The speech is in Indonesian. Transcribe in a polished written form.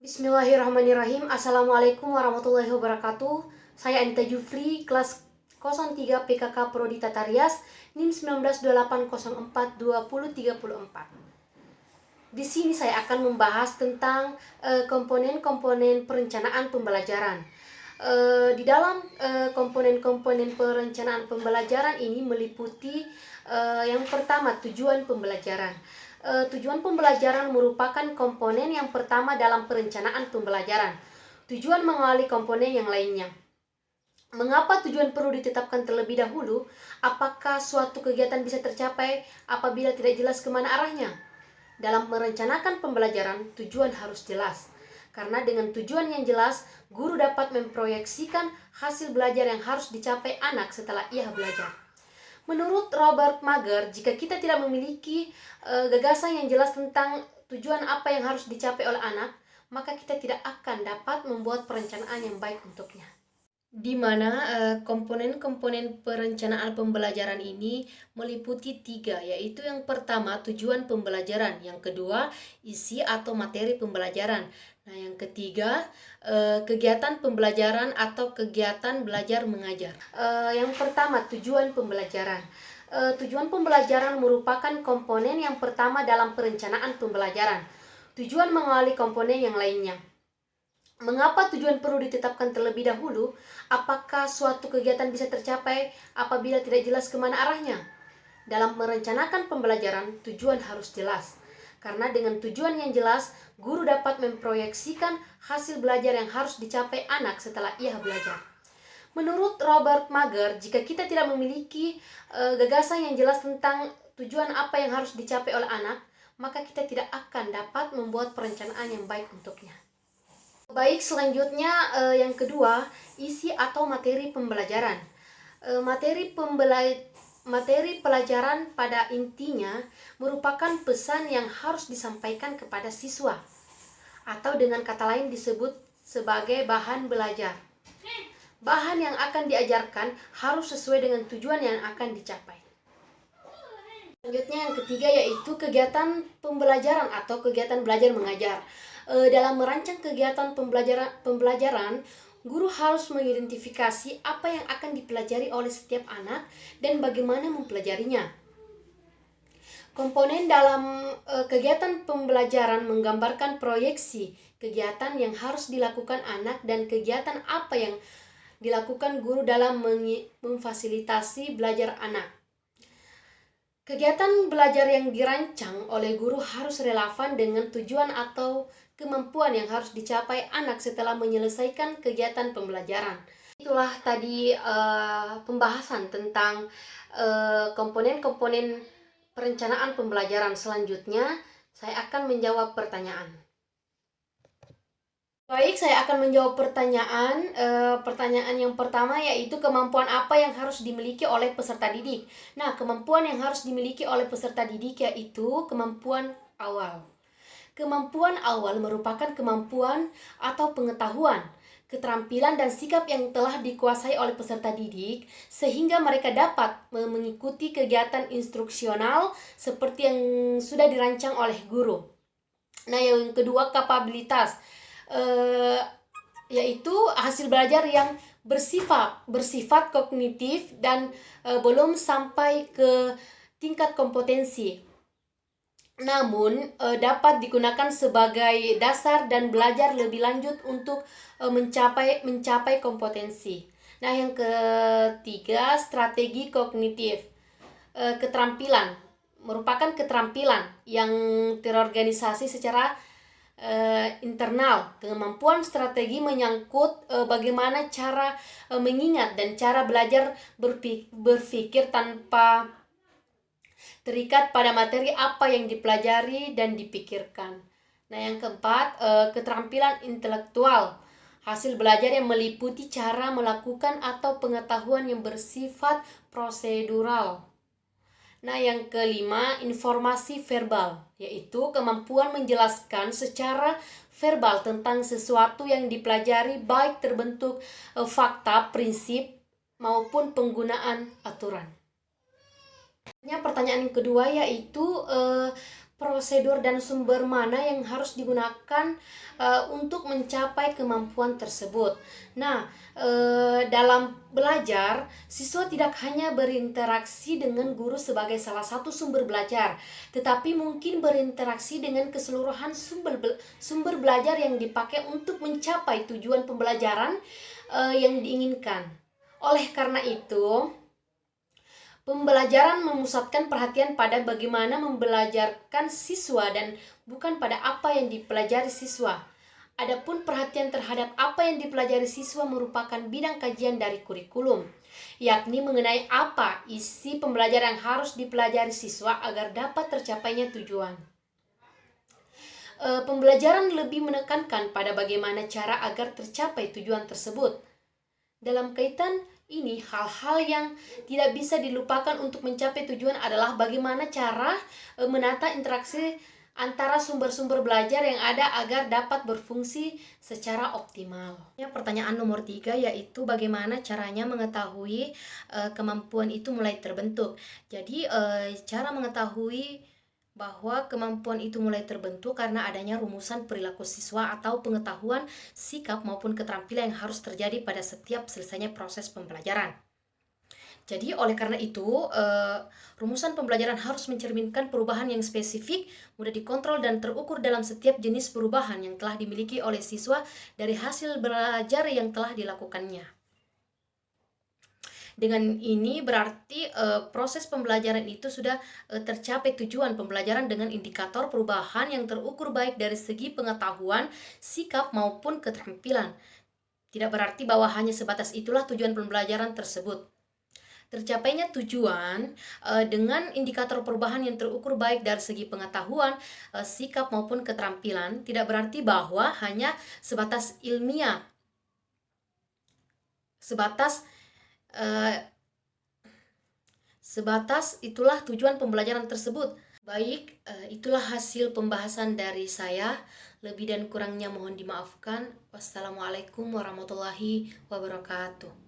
Bismillahirrahmanirrahim. Assalamualaikum warahmatullahi wabarakatuh. Saya Anita Jufri, kelas 03 PKK Prodi Tata Rias, NIM 1928042034. Di sini saya akan membahas tentang komponen-komponen perencanaan pembelajaran. Di dalam komponen-komponen perencanaan pembelajaran ini meliputi yang pertama, tujuan pembelajaran. Tujuan pembelajaran merupakan komponen yang pertama dalam perencanaan pembelajaran. Tujuan mengawali komponen yang lainnya. Mengapa tujuan perlu ditetapkan terlebih dahulu? Apakah suatu kegiatan bisa tercapai apabila tidak jelas kemana arahnya? Dalam merencanakan pembelajaran, tujuan harus jelas. Karena dengan tujuan yang jelas, guru dapat memproyeksikan hasil belajar yang harus dicapai anak setelah ia belajar. Menurut Robert Mager, jika kita tidak memiliki gagasan yang jelas tentang tujuan apa yang harus dicapai oleh anak, maka kita tidak akan dapat membuat perencanaan yang baik untuknya. Di mana komponen-komponen perencanaan pembelajaran ini meliputi 3, yaitu yang pertama tujuan pembelajaran, yang kedua isi atau materi pembelajaran, nah yang ketiga kegiatan pembelajaran atau kegiatan belajar mengajar. Yang pertama tujuan pembelajaran. Tujuan pembelajaran merupakan komponen yang pertama dalam perencanaan pembelajaran. Tujuan mengawali komponen yang lainnya. Mengapa tujuan perlu ditetapkan terlebih dahulu? Apakah suatu kegiatan bisa tercapai apabila tidak jelas kemana arahnya? Dalam merencanakan pembelajaran, tujuan harus jelas. Karena dengan tujuan yang jelas, guru dapat memproyeksikan hasil belajar yang harus dicapai anak setelah ia belajar. Menurut Robert Mager, jika kita tidak memiliki gagasan yang jelas tentang tujuan apa yang harus dicapai oleh anak, maka kita tidak akan dapat membuat perencanaan yang baik untuknya. Baik, selanjutnya yang kedua, isi atau materi pembelajaran. Materi pelajaran pada intinya merupakan pesan yang harus disampaikan kepada siswa, atau dengan kata lain disebut sebagai bahan belajar. Bahan yang akan diajarkan harus sesuai dengan tujuan yang akan dicapai. Selanjutnya yang ketiga yaitu kegiatan pembelajaran atau kegiatan belajar mengajar. Dalam merancang kegiatan pembelajaran, guru harus mengidentifikasi apa yang akan dipelajari oleh setiap anak dan bagaimana mempelajarinya. Komponen dalam kegiatan pembelajaran menggambarkan proyeksi kegiatan yang harus dilakukan anak dan kegiatan apa yang dilakukan guru dalam memfasilitasi belajar anak. Kegiatan belajar yang dirancang oleh guru harus relevan dengan tujuan atau kemampuan yang harus dicapai anak setelah menyelesaikan kegiatan pembelajaran. Itulah tadi pembahasan tentang komponen-komponen perencanaan pembelajaran. Selanjutnya, saya akan menjawab pertanyaan. Baik, saya akan menjawab pertanyaan. Pertanyaan yang pertama yaitu kemampuan apa yang harus dimiliki oleh peserta didik. Nah, kemampuan yang harus dimiliki oleh peserta didik yaitu kemampuan awal. Kemampuan awal merupakan kemampuan atau pengetahuan, keterampilan dan sikap yang telah dikuasai oleh peserta didik sehingga mereka dapat mengikuti kegiatan instruksional seperti yang sudah dirancang oleh guru. Nah, yang kedua kapabilitas, yaitu hasil belajar yang bersifat kognitif dan belum sampai ke tingkat kompetensi, namun dapat digunakan sebagai dasar dan belajar lebih lanjut untuk mencapai kompetensi. Nah, yang ketiga strategi kognitif. Keterampilan merupakan keterampilan yang terorganisasi secara internal. Kemampuan strategi menyangkut bagaimana cara mengingat dan cara belajar berpikir tanpa terikat pada materi apa yang dipelajari dan dipikirkan. Nah, yang keempat, keterampilan intelektual. Hasil belajar yang meliputi cara melakukan atau pengetahuan yang bersifat prosedural. Nah, yang kelima, informasi verbal, yaitu kemampuan menjelaskan secara verbal tentang sesuatu yang dipelajari baik terbentuk fakta, prinsip, maupun penggunaan aturan. Pertanyaan yang kedua yaitu prosedur dan sumber mana yang harus digunakan untuk mencapai kemampuan tersebut. Nah, dalam belajar, siswa tidak hanya berinteraksi dengan guru sebagai salah satu sumber belajar, tetapi mungkin berinteraksi dengan keseluruhan sumber belajar yang dipakai untuk mencapai tujuan pembelajaran yang diinginkan. Oleh karena itu, pembelajaran memusatkan perhatian pada bagaimana membelajarkan siswa dan bukan pada apa yang dipelajari siswa. Adapun perhatian terhadap apa yang dipelajari siswa merupakan bidang kajian dari kurikulum, yakni mengenai apa isi pembelajaran yang harus dipelajari siswa agar dapat tercapainya tujuan. Pembelajaran lebih menekankan pada bagaimana cara agar tercapai tujuan tersebut. Dalam kaitan ini, hal-hal yang tidak bisa dilupakan untuk mencapai tujuan adalah bagaimana cara menata interaksi antara sumber-sumber belajar yang ada agar dapat berfungsi secara optimal. Pertanyaan nomor 3 yaitu bagaimana caranya mengetahui kemampuan itu mulai terbentuk. Jadi cara mengetahui bahwa kemampuan itu mulai terbentuk karena adanya rumusan perilaku siswa atau pengetahuan, sikap maupun keterampilan yang harus terjadi pada setiap selesainya proses pembelajaran. Jadi oleh karena itu, rumusan pembelajaran harus mencerminkan perubahan yang spesifik, mudah dikontrol dan terukur dalam setiap jenis perubahan yang telah dimiliki oleh siswa dari hasil belajar yang telah dilakukannya. Dengan ini berarti proses pembelajaran itu sudah tercapai tujuan pembelajaran dengan indikator perubahan yang terukur baik dari segi pengetahuan, sikap maupun keterampilan. Tidak berarti bahwa hanya sebatas itulah tujuan pembelajaran tersebut. Tercapainya tujuan dengan indikator perubahan yang terukur baik dari segi pengetahuan, sikap maupun keterampilan tidak berarti bahwa hanya sebatas ilmiah, sebatas itulah tujuan pembelajaran tersebut. Baik, itulah hasil pembahasan dari saya. Lebih dan kurangnya mohon dimaafkan. Wassalamualaikum warahmatullahi wabarakatuh.